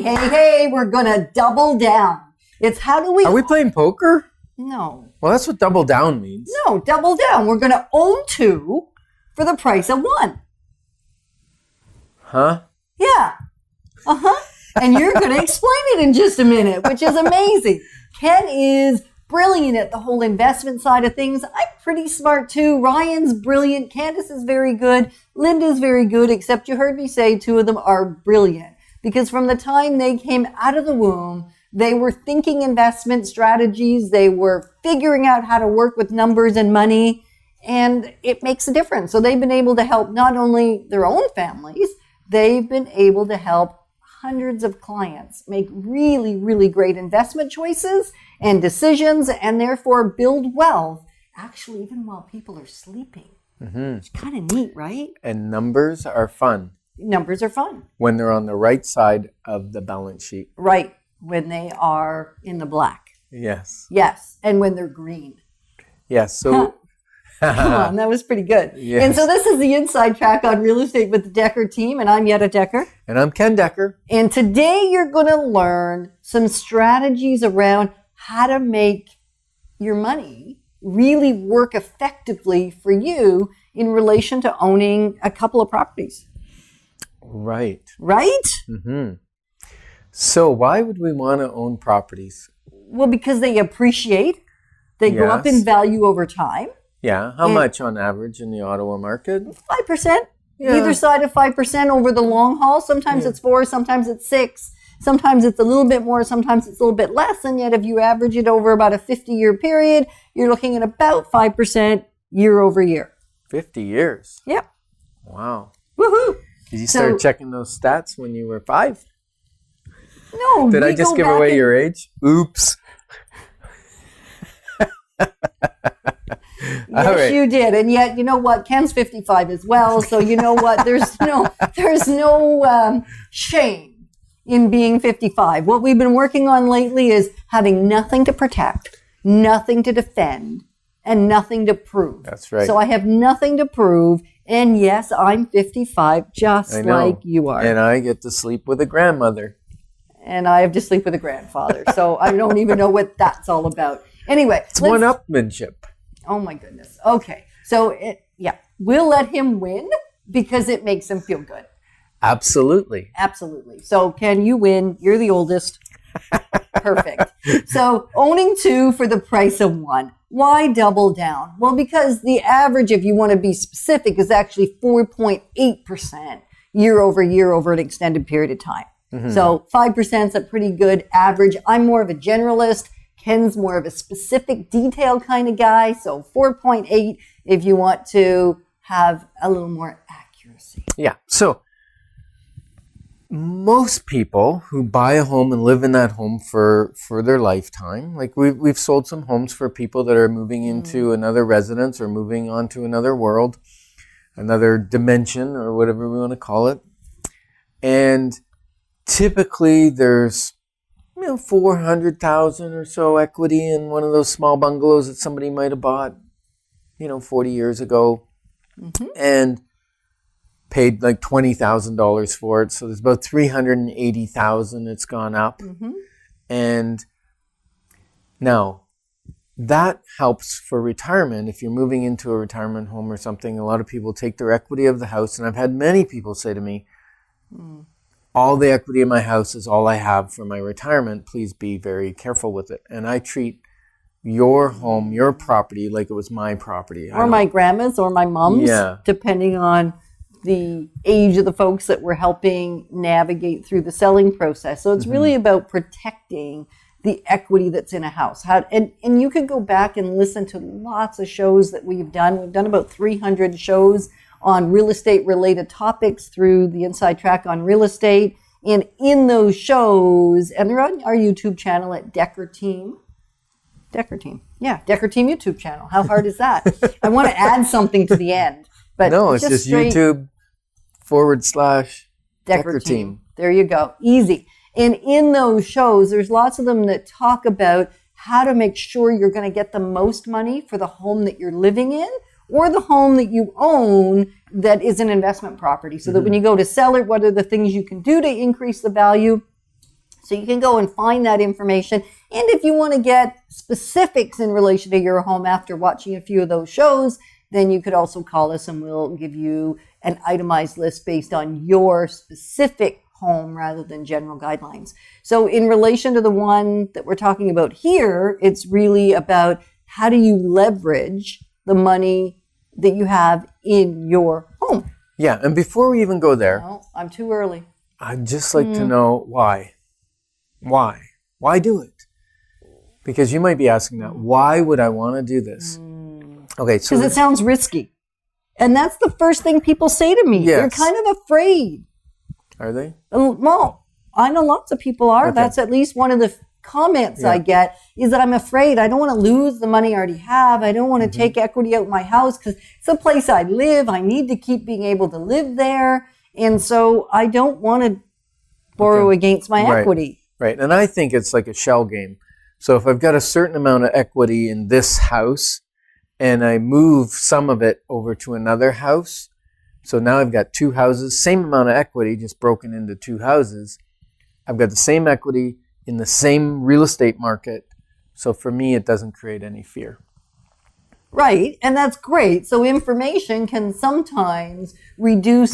Hey, we're going to double down. It's how do we... Are we playing poker? No. Well, that's what double down means. No, double down. We're going to own 2 for the price of 1. Huh? Yeah. Uh-huh. And you're going to explain it in just a minute, which is amazing. Ken is brilliant at the whole investment side of things. I'm pretty smart too. Ryan's brilliant. Candace is very good. Linda's very good, except you heard me say 2 of them are brilliant. Because from the time they came out of the womb, they were thinking investment strategies. They were figuring out how to work with numbers and money, and it makes a difference. So they've been able to help not only their own families, they've been able to help hundreds of clients make really, really great investment choices and decisions, and therefore build wealth, actually, even while people are sleeping. It's kind of neat, right? And numbers are fun. Numbers are fun. When they're on the right side of the balance sheet. Right. When they are in the black. Yes. Yes. And when they're green. Yes. So come on, that was pretty good. Yes. And so this is the Inside Track on Real Estate with the Decker team, and I'm Yetta Decker. And I'm Ken Decker. And today you're going to learn some strategies around how to make your money really work effectively for you in relation to owning a couple of properties. Right. Right? Mm-hmm. So why would we want to own properties? Well, because they appreciate. They go up in value over time. Yeah. How much on average in the Ottawa market? 5%. Yeah. Either side of 5% over the long haul. Sometimes it's 4, sometimes it's 6. Sometimes it's a little bit more, sometimes it's a little bit less. And yet if you average it over about a 50-year period, you're looking at about 5% year over year. 50 years? Yep. Wow. Woohoo! Did you start checking those stats when you were 5? No. Did I just give away your age? Oops. Yes, you did. And yet, you know what? Ken's 55 as well. So you know what? There's no shame in being 55. What we've been working on lately is having nothing to protect, nothing to defend, and nothing to prove. That's right. So I have nothing to prove. And yes, I'm 55, just like you are. And I get to sleep with a grandmother. And I have to sleep with a grandfather. So I don't even know what that's all about. Anyway. It's one-upmanship. Oh my goodness. Okay. So we'll let him win because it makes him feel good. Absolutely. Absolutely. So Ken, you win. You're the oldest. Perfect. So owning 2 for the price of 1. Why double down? Well, because the average, if you want to be specific, is actually 4.8% year over year over an extended period of time. Mm-hmm. So 5% is a pretty good average. I'm more of a generalist. Ken's more of a specific detail kind of guy. So 4.8 if you want to have a little more accuracy. Yeah. So most people who buy a home and live in that home for their lifetime, like we've sold some homes for people that are moving into another residence or moving on to another world, another dimension or whatever we want to call it. And typically there's 400,000 or so equity in one of those small bungalows that somebody might have bought, 40 years ago, and paid like $20,000 for it. So there's about $380,000 it's gone up. And now that helps for retirement. If you're moving into a retirement home or something, a lot of people take their equity of the house. And I've had many people say to me, all the equity in my house is all I have for my retirement. Please be very careful with it. And I treat your home, your property, like it was my property. Or my grandma's or my mom's, depending on the age of the folks that we're helping navigate through the selling process. So it's really about protecting the equity that's in a house. And you could go back and listen to lots of shows that we've done. We've done about 300 shows on real estate related topics through the Inside Track on Real Estate. And in those shows, and they're on our YouTube channel at Decker Team. Decker Team. Yeah, Decker Team YouTube channel. How hard is that? I want to add something to the end. But no, it's just YouTube/Decker Team. There you go. Easy. And in those shows, there's lots of them that talk about how to make sure you're going to get the most money for the home that you're living in or the home that you own that is an investment property. So that when you go to sell it, what are the things you can do to increase the value? So you can go and find that information. And if you want to get specifics in relation to your home after watching a few of those shows, then you could also call us and we'll give you an itemized list based on your specific home rather than general guidelines. So in relation to the one that we're talking about here, it's really about how do you leverage the money that you have in your home. Yeah, and before we even go there, No, I'm too early. I'd just like to know why. Why? Why do it? Because you might be asking that. Why would I want to do this? Okay, so because it sounds risky. And that's the first thing people say to me. Yes. They're kind of afraid. Are they? Well, I know lots of people are. Okay. That's at least one of the comments I get is that I'm afraid. I don't want to lose the money I already have. I don't want to take equity out of my house because it's a place I live. I need to keep being able to live there. And so I don't want to borrow against my equity. Right. And I think it's like a shell game. So if I've got a certain amount of equity in this house and I move some of it over to another house, so now I've got two houses, same amount of equity, just broken into two houses. I've got the same equity in the same real estate market. So for me, it doesn't create any fear. Right. And that's great. So information can sometimes reduce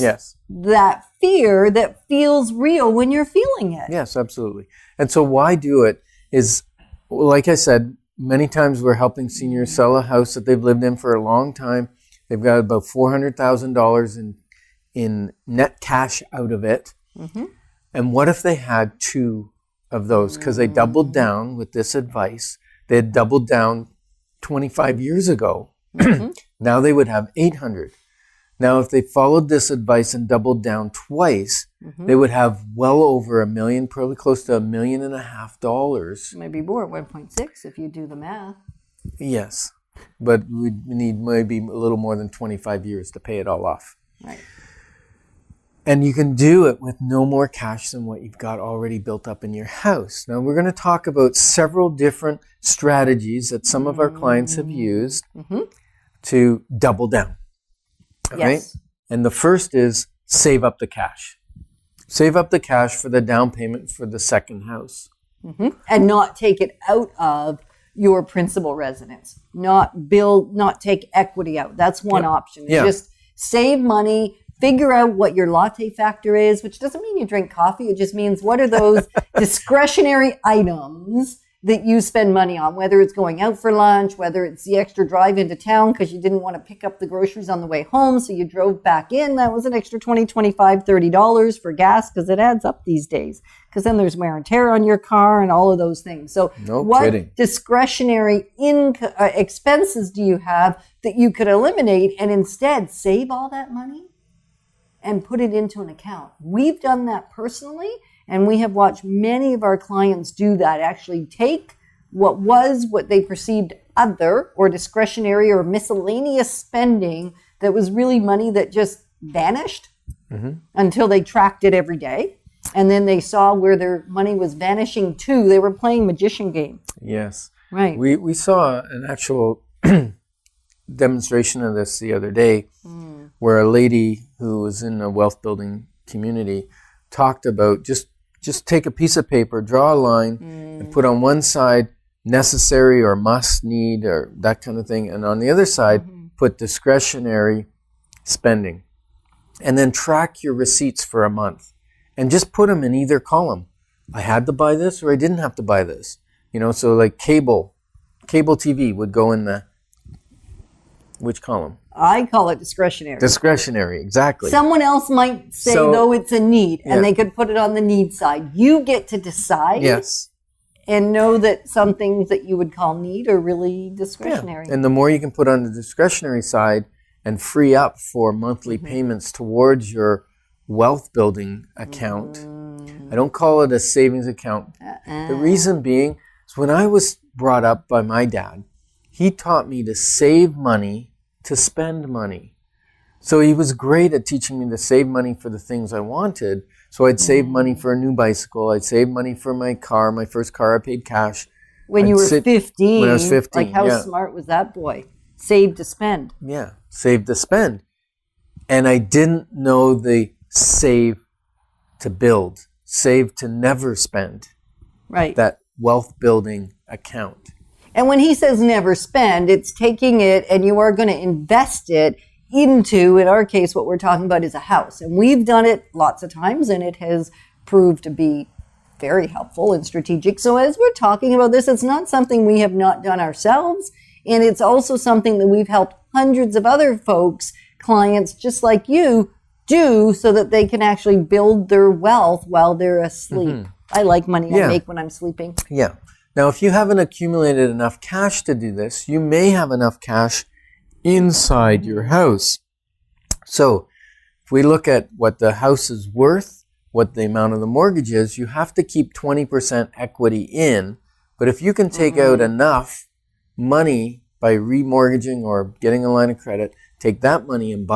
that fear that feels real when you're feeling it. Yes, absolutely. And so why do it is, like I said, many times we're helping seniors sell a house that they've lived in for a long time. They've got about $400,000 in net cash out of it. Mm-hmm. And what if they had two of those? Because they doubled down with this advice. They had doubled down 25 years ago. Mm-hmm. Now they would have 800. Now, if they followed this advice and doubled down twice, they would have well over $1 million, probably close to $1.5 million. Maybe more, 1.6 if you do the math. Yes, but we need maybe a little more than 25 years to pay it all off. Right. And you can do it with no more cash than what you've got already built up in your house. Now, we're going to talk about several different strategies that some of our clients have used to double down. Yes. Right? And the first is save up the cash. Save up the cash for the down payment for the second house. And not take it out of your principal residence. Not take equity out. That's one option. Yeah. Just save money, figure out what your latte factor is, which doesn't mean you drink coffee. It just means what are those discretionary items that you spend money on, whether it's going out for lunch, whether it's the extra drive into town because you didn't want to pick up the groceries on the way home, so you drove back in. That was an extra $20, $25, $30 for gas because it adds up these days. Because then there's wear and tear on your car and all of those things. So what discretionary expenses do you have that you could eliminate and instead save all that money and put it into an account? We've done that personally. And we have watched many of our clients do that, actually take what they perceived other or discretionary or miscellaneous spending that was really money that just vanished until they tracked it every day. And then they saw where their money was vanishing to. They were playing magician game. Yes. Right. We saw an actual demonstration of this the other day where a lady who was in a wealth building community talked about just take a piece of paper, draw a line, and put on one side necessary or must need or that kind of thing, and on the other side, put discretionary spending. And then track your receipts for a month. And just put them in either column. I had to buy this or I didn't have to buy this. So like cable TV would go in which column? I call it discretionary. Discretionary, exactly. Someone else might say, though, it's a need, and they could put it on the need side. You get to decide and know that some things that you would call need are really discretionary. Yeah. And the more you can put on the discretionary side and free up for monthly payments towards your wealth building account. I don't call it a savings account. The reason being is when I was brought up by my dad, he taught me to save money to spend money. So he was great at teaching me to save money for the things I wanted. So I'd save money for a new bicycle. I'd save money for my car. My first car I paid cash. When you were 15. When I was 15, like how smart was that boy? Save to spend. Yeah, save to spend. And I didn't know the save to build, save to never spend. Right. that wealth building account. And when he says never spend, it's taking it and you are going to invest it into, in our case, what we're talking about is a house. And we've done it lots of times and it has proved to be very helpful and strategic. So as we're talking about this, it's not something we have not done ourselves. And it's also something that we've helped hundreds of other folks, clients just like you, do so that they can actually build their wealth while they're asleep. I like money I make when I'm sleeping. Yeah. Now, if you haven't accumulated enough cash to do this, you may have enough cash inside your house. So if we look at what the house is worth, what the amount of the mortgage is, you have to keep 20% equity in. But if you can take out enough money by remortgaging or getting a line of credit, take that money and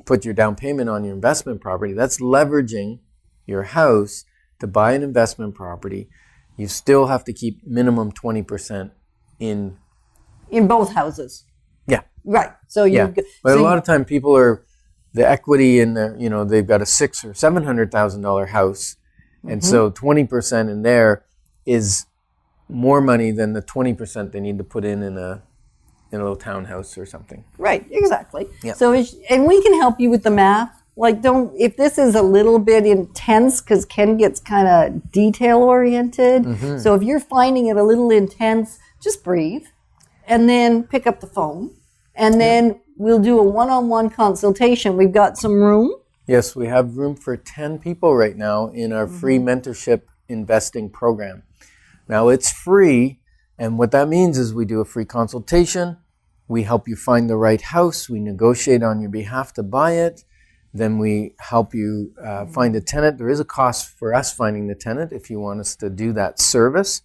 put your down payment on your investment property, that's leveraging your house to buy an investment property. You still have to keep minimum 20% in both houses. Yeah. Right. So But a lot of time people are the equity in their, they've got a $600,000 or $700,000 house. And so 20% in there is more money than the 20% they need to put in a little townhouse or something. Right, exactly. Yeah. So, and we can help you with the math. Like, if this is a little bit intense, because Ken gets kind of detail oriented. So if you're finding it a little intense, just breathe and then pick up the phone. And then we'll do a one-on-one consultation. We've got some room. Yes, we have room for 10 people right now in our free mentorship investing program. Now, it's free, and what that means is we do a free consultation. We help you find the right house. We negotiate on your behalf to buy it. Then we help you find a tenant. There is a cost for us finding the tenant if you want us to do that service,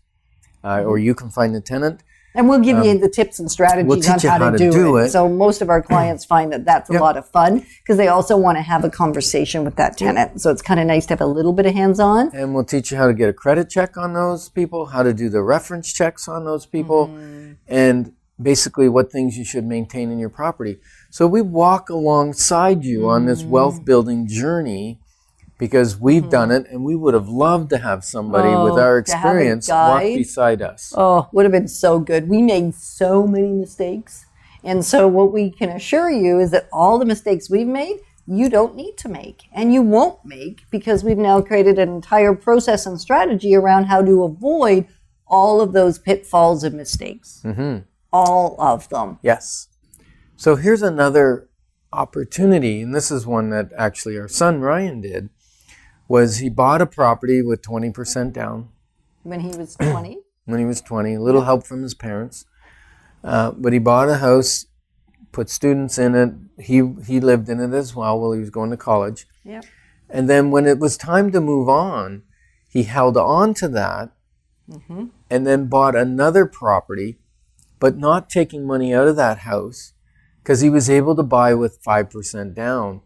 or you can find the tenant. And we'll give you the tips and strategies on how to do it. So most of our clients find that that's a lot of fun because they also want to have a conversation with that tenant. So it's kind of nice to have a little bit of hands-on. And we'll teach you how to get a credit check on those people, how to do the reference checks on those people, and basically what things you should maintain in your property. So we walk alongside you on this wealth building journey because we've done it, and we would have loved to have somebody with our experience walk beside us. Oh, would have been so good. We made so many mistakes. And so what we can assure you is that all the mistakes we've made, you don't need to make. And you won't make because we've now created an entire process and strategy around how to avoid all of those pitfalls and mistakes. All of them. Yes. So here's another opportunity, and this is one that actually our son Ryan did, was he bought a property with 20% down. When he was 20? When he was 20, a little help from his parents. But he bought a house, put students in it. He lived in it as well while he was going to college. Yep. And then when it was time to move on, he held on to that and then bought another property, but not taking money out of that house because he was able to buy with 5% down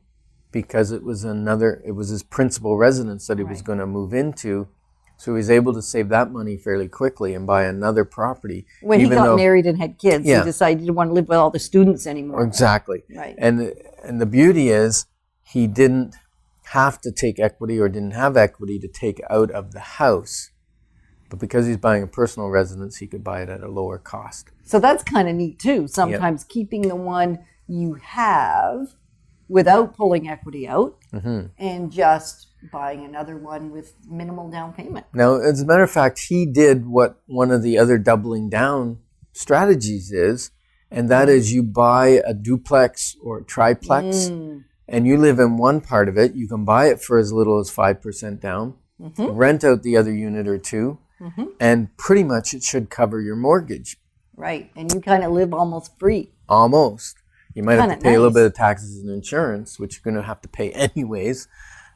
because it was his principal residence that he was going to move into. So he was able to save that money fairly quickly and buy another property. When he got married and had kids, he decided he didn't want to live with all the students anymore. Exactly. Right. And the beauty is he didn't have to take equity or didn't have equity to take out of the house. But because he's buying a personal residence, he could buy it at a lower cost. So that's kind of neat too. Sometimes keeping the one you have without pulling equity out and just buying another one with minimal down payment. Now, as a matter of fact, he did what one of the other doubling down strategies is, and that is you buy a duplex or a triplex and you live in one part of it. You can buy it for as little as 5% down, rent out the other unit or two, and pretty much it should cover your mortgage. Right, and you kind of live almost free. Almost. You might have to pay a little bit of taxes and insurance, which you're going to have to pay anyways.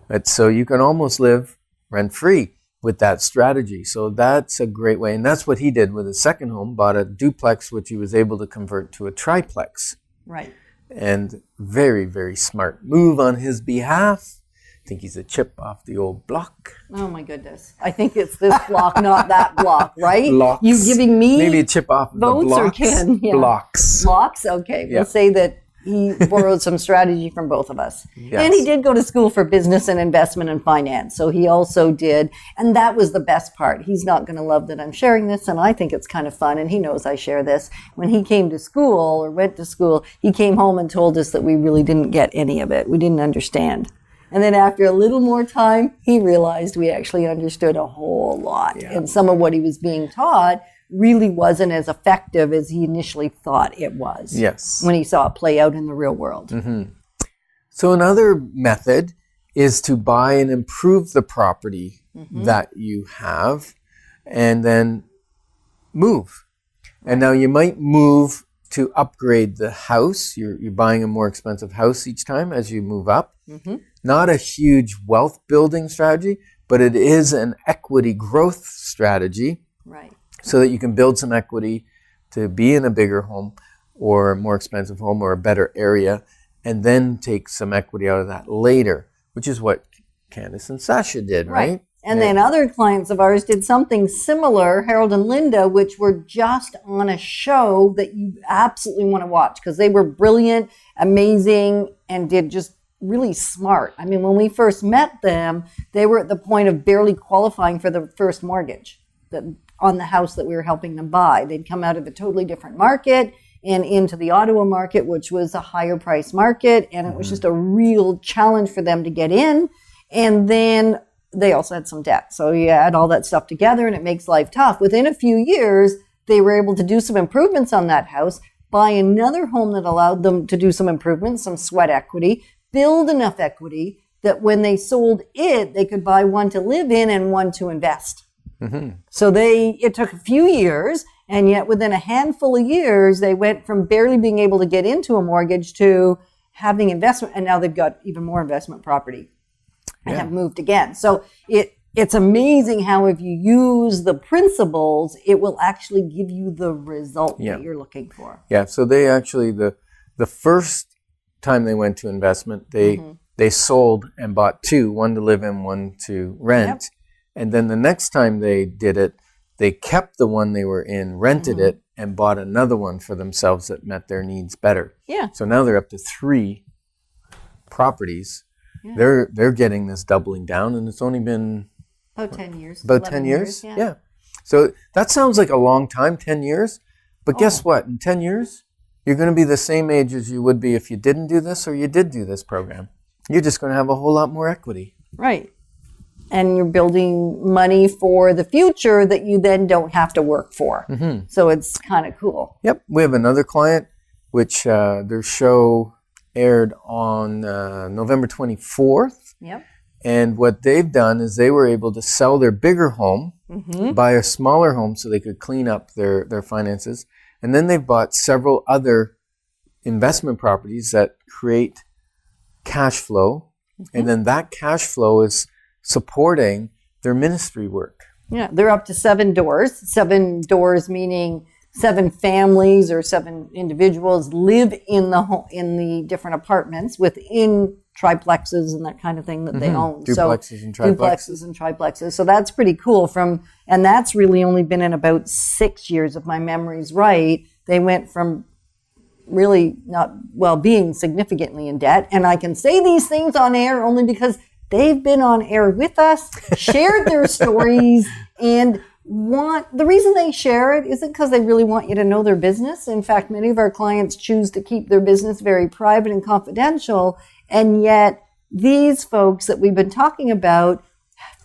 But so you can almost live rent-free with that strategy. So that's a great way. And that's what he did with his second home, bought a duplex, which he was able to convert to a triplex. Right. And very, very smart move on his behalf. I think he's a chip off the old block. Oh my goodness. I think it's this block, not that block, right? Blocks. You giving me maybe a chip off the votes blocks. or Ken? Yeah. Blocks. Blocks? Okay. Yeah. We'll say that he borrowed some strategy from both of us. Yes. And he did go to school for business and investment and finance. So he also did. And that was the best part. He's not going to love that I'm sharing this. And I think it's kind of fun. And he knows I share this. When he came to school or went to school, he came home and told us that we really didn't get any of it. We didn't understand. And then after a little more time, he realized we actually understood a whole lot. Yeah. And some of what he was being taught really wasn't as effective as he initially thought it was. Yes. When he saw it play out in the real world. Mm-hmm. So another method is to buy and improve the property that you have and then move. Right. And now you might move to upgrade the house. You're buying a more expensive house each time as you move up. Mm-hmm. Not a huge wealth building strategy, but it is an equity growth strategy. Right. So that you can build some equity to be in a bigger home or a more expensive home or a better area, and then take some equity out of that later, which is what Candace and Sasha did, right? And then other clients of ours did something similar, Harold and Linda, which were just on a show that you absolutely want to watch because they were brilliant, amazing, and did just really smart. I mean, when we first met them, they were at the point of barely qualifying for the first mortgage on the house that we were helping them buy. They'd come out of a totally different market and into the Ottawa market, which was a higher price market. And it was just a real challenge for them to get in. And then they also had some debt. So you add all that stuff together and it makes life tough. Within a few years, they were able to do some improvements on that house, buy another home that allowed them to do some improvements, some sweat equity, build enough equity that when they sold it, they could buy one to live in and one to invest. Mm-hmm. So it took a few years, and yet within a handful of years, they went from barely being able to get into a mortgage to having investment, and now they've got even more investment property and have moved again. So it's amazing how if you use the principles, it will actually give you the result that you're looking for. Yeah, so they actually, the first time they went to investment, they sold and bought two, one to live in, one to rent. Yep. And then the next time they did it, they kept the one they were in, rented it, and bought another one for themselves that met their needs better. Yeah. So now they're up to 3 properties. Yeah. They're getting this doubling down, and it's only been about 10 years. About 10 years? Yeah. So that sounds like a long time, 10 years. But guess what? In 10 years, you're going to be the same age as you would be if you didn't do this or you did do this program. You're just going to have a whole lot more equity. Right. And you're building money for the future that you then don't have to work for. Mm-hmm. So it's kind of cool. Yep. We have another client, which their show aired on November 24th. Yep. And what they've done is they were able to sell their bigger home, buy a smaller home so they could clean up their finances. And then they've bought several other investment properties that create cash flow. And then that cash flow is supporting their ministry work. Yeah, they're up to 7 doors. 7 doors meaning 7 families or 7 individuals live in the different apartments within triplexes and that kind of thing that they own. Duplexes and triplexes. Duplexes and triplexes. So that's pretty cool. And that's really only been in about 6 years, if my memory's right. They went from really being significantly in debt. And I can say these things on air only because they've been on air with us, shared their stories, and the reason they share it isn't because they really want you to know their business. In fact, many of our clients choose to keep their business very private and confidential. And yet these folks that we've been talking about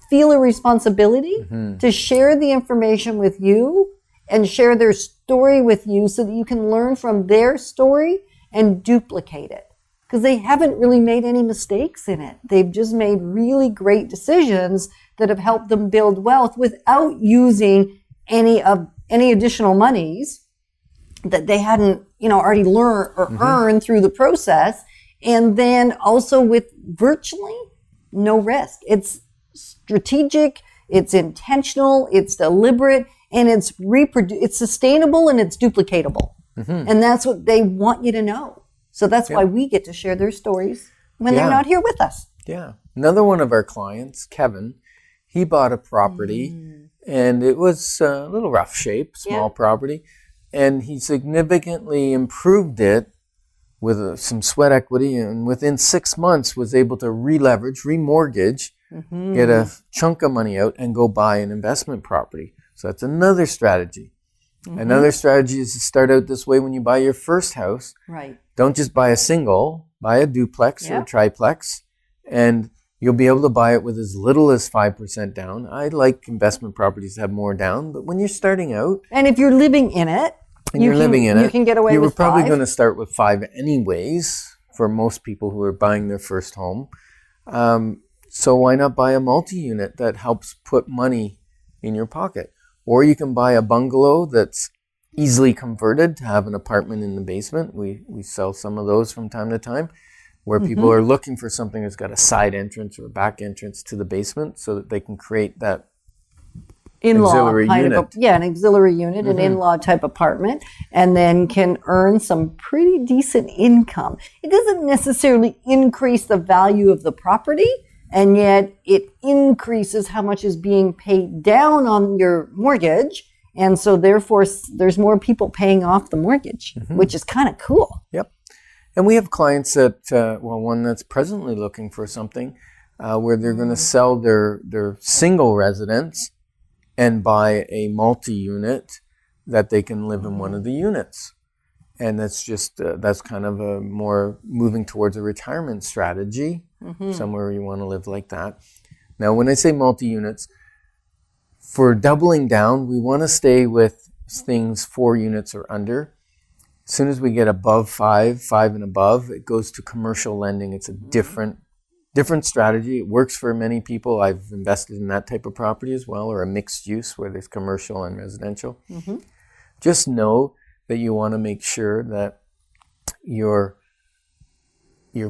feel a responsibility to share the information with you and share their story with you so that you can learn from their story and duplicate it. Because they haven't really made any mistakes in it. They've just made really great decisions that have helped them build wealth without using any additional monies that they hadn't, already learned or earned through the process. And then also with virtually no risk. It's strategic, it's intentional, it's deliberate, and it's sustainable and it's duplicatable. And that's what they want you to know. So that's why we get to share their stories when they're not here with us. Yeah. Another one of our clients, Kevin, he bought a property and it was a little rough shape, small property, and he significantly improved it with some sweat equity, and within 6 months was able to re-leverage, remortgage, get a chunk of money out, and go buy an investment property. So that's another strategy. Another strategy is to start out this way when you buy your first house. Right. Don't just buy a single, buy a duplex or a triplex, and you'll be able to buy it with as little as 5% down. I like investment properties to have more down, but when you're starting out... And if you're living in it, you can get away with 5. You were probably going to start with 5 anyways for most people who are buying their first home. So why not buy a multi-unit that helps put money in your pocket? Or you can buy a bungalow that's easily converted to have an apartment in the basement. We sell some of those from time to time, where people are looking for something that's got a side entrance or a back entrance to the basement so that they can create that auxiliary unit. An auxiliary unit, an in-law type apartment, and then can earn some pretty decent income. It doesn't necessarily increase the value of the property, and yet it increases how much is being paid down on your mortgage. And so therefore there's more people paying off the mortgage, which is kind of cool. Yep. And we have clients that, one that's presently looking for something where they're going to sell their single residence and buy a multi-unit that they can live in one of the units. And that's just, that's kind of a more moving towards a retirement strategy, somewhere you want to live like that. Now, when I say multi-units, for doubling down, we want to stay with things 4 units or under. As soon as we get above 5 and above, it goes to commercial lending. It's a different strategy. It works for many people. I've invested in that type of property as well, or a mixed use where there's commercial and residential. Just know that you want to make sure that your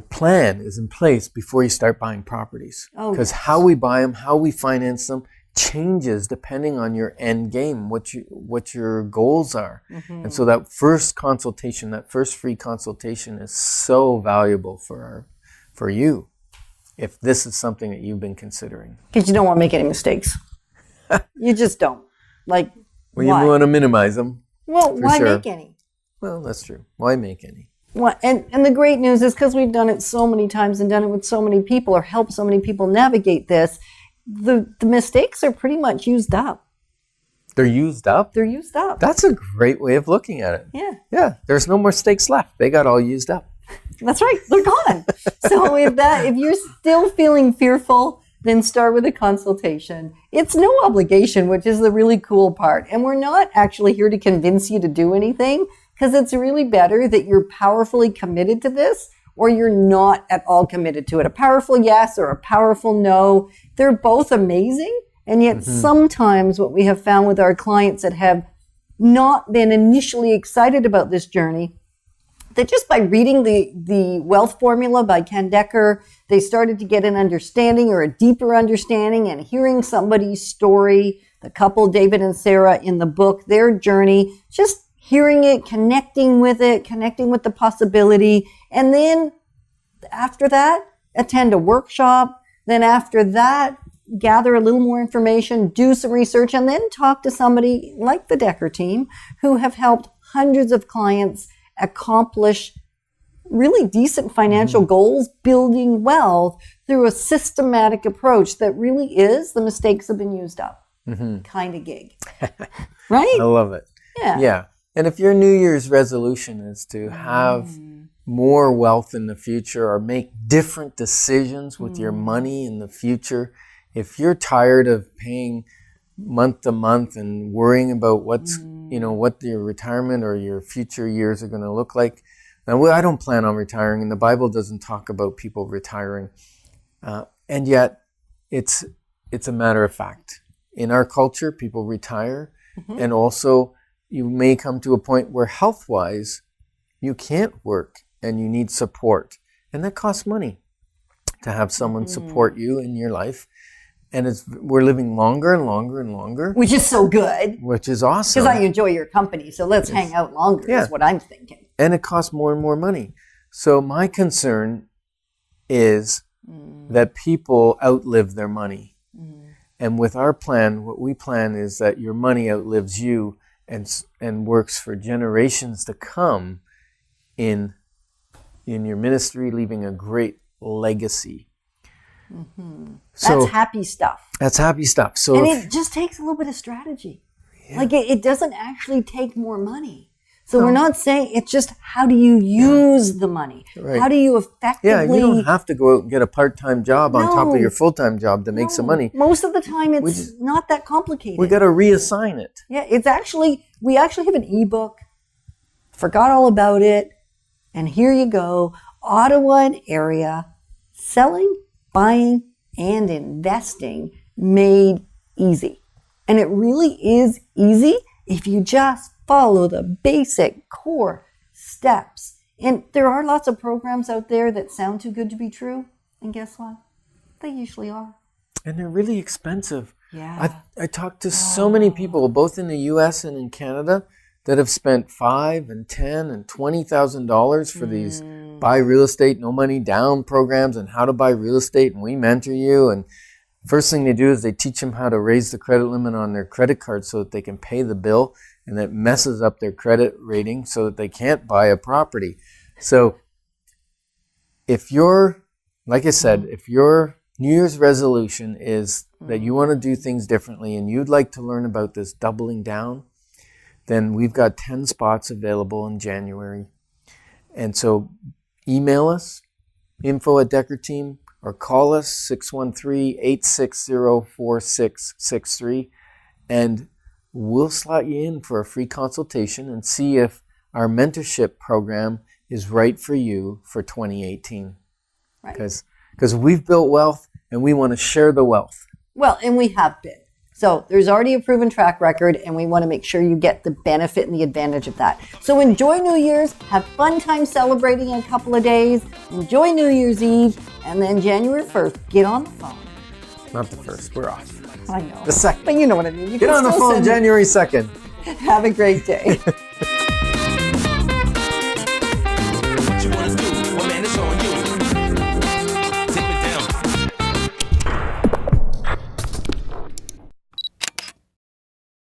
plan is in place before you start buying properties. Because how we buy them, how we finance them, changes depending on your end game, what your goals are. And so that first consultation, that first free consultation is so valuable for you if this is something that you've been considering. Because you don't want to make any mistakes. You just don't. Like, well, you want to minimize them. Well, why make any? Well, that's true. Why make any? Well, and the great news is because we've done it so many times and done it with so many people or helped so many people navigate this, the mistakes are pretty much used up. They're used up? They're used up. That's a great way of looking at it. Yeah. Yeah. There's no more mistakes left. They got all used up. That's right. They're gone. So if you're still feeling fearful, then start with a consultation. It's no obligation, which is the really cool part. And we're not actually here to convince you to do anything, because it's really better that you're powerfully committed to this or you're not at all committed to it. A powerful yes or a powerful no, they're both amazing. And yet sometimes what we have found with our clients that have not been initially excited about this journey, that just by reading the Wealth Formula by Ken Decker, they started to get an understanding or a deeper understanding, and hearing somebody's story, the couple, David and Sarah, in the book, their journey, just hearing it, connecting with the possibility. And then after that, attend a workshop. Then after that, gather a little more information, do some research, and then talk to somebody like the Decker team who have helped hundreds of clients accomplish really decent financial goals, building wealth through a systematic approach that really is the mistakes have been used up kind of gig. Right? I love it. Yeah. Yeah. And if your New Year's resolution is to have more wealth in the future or make different decisions with your money in the future, if you're tired of paying month to month and worrying about what your retirement or your future years are going to look like. Now, I don't plan on retiring, and the Bible doesn't talk about people retiring. And yet, it's a matter of fact. In our culture, people retire, and also you may come to a point where health-wise, you can't work and you need support. And that costs money to have someone support you in your life. And we're living longer and longer and longer. Which is so good. Which is awesome. Because I enjoy your company, so let's hang out longer is what I'm thinking. And it costs more and more money. So my concern is that people outlive their money. And with our plan, what we plan is that your money outlives you and works for generations to come in in your ministry, leaving a great legacy. That's happy stuff. That's happy stuff. So and it just takes a little bit of strategy. Yeah. Like it doesn't actually take more money. So we're not saying, it's just how do you use the money? Right. How do you effectively... Yeah, you don't have to go out and get a part-time job on top of your full-time job to make some money. Most of the time it's not that complicated. We got to reassign it. Yeah, we actually have an ebook. Forgot all about it. And here you go. Ottawa and area, selling, buying, and investing made easy. And it really is easy if you just follow the basic core steps. And there are lots of programs out there that sound too good to be true. And guess what? They usually are. And they're really expensive. Yeah. I talked to so many people, both in the U.S. and in Canada, that have spent $5,000 and $10,000 and $20,000 for these buy real estate, no money down programs and how to buy real estate. And we mentor you. And first thing they do is they teach them how to raise the credit limit on their credit card so that they can pay the bill. And that messes up their credit rating so that they can't buy a property. So if you're, like I said, if your New Year's resolution is that you want to do things differently and you'd like to learn about this doubling down, then we've got 10 spots available in January. And so email us, info@DeckerTeam, or call us, 613-860-4663, and we'll slot you in for a free consultation and see if our mentorship program is right for you for 2018. Right. Because we've built wealth and we want to share the wealth. Well, and we have been. So there's already a proven track record and we want to make sure you get the benefit and the advantage of that. So enjoy New Year's, have fun time celebrating in a couple of days, enjoy New Year's Eve, and then January 1st, get on the phone. Not the 1st, we're off. I know. The 2nd. But you know what I mean. Get on the phone January 2nd. Have a great day.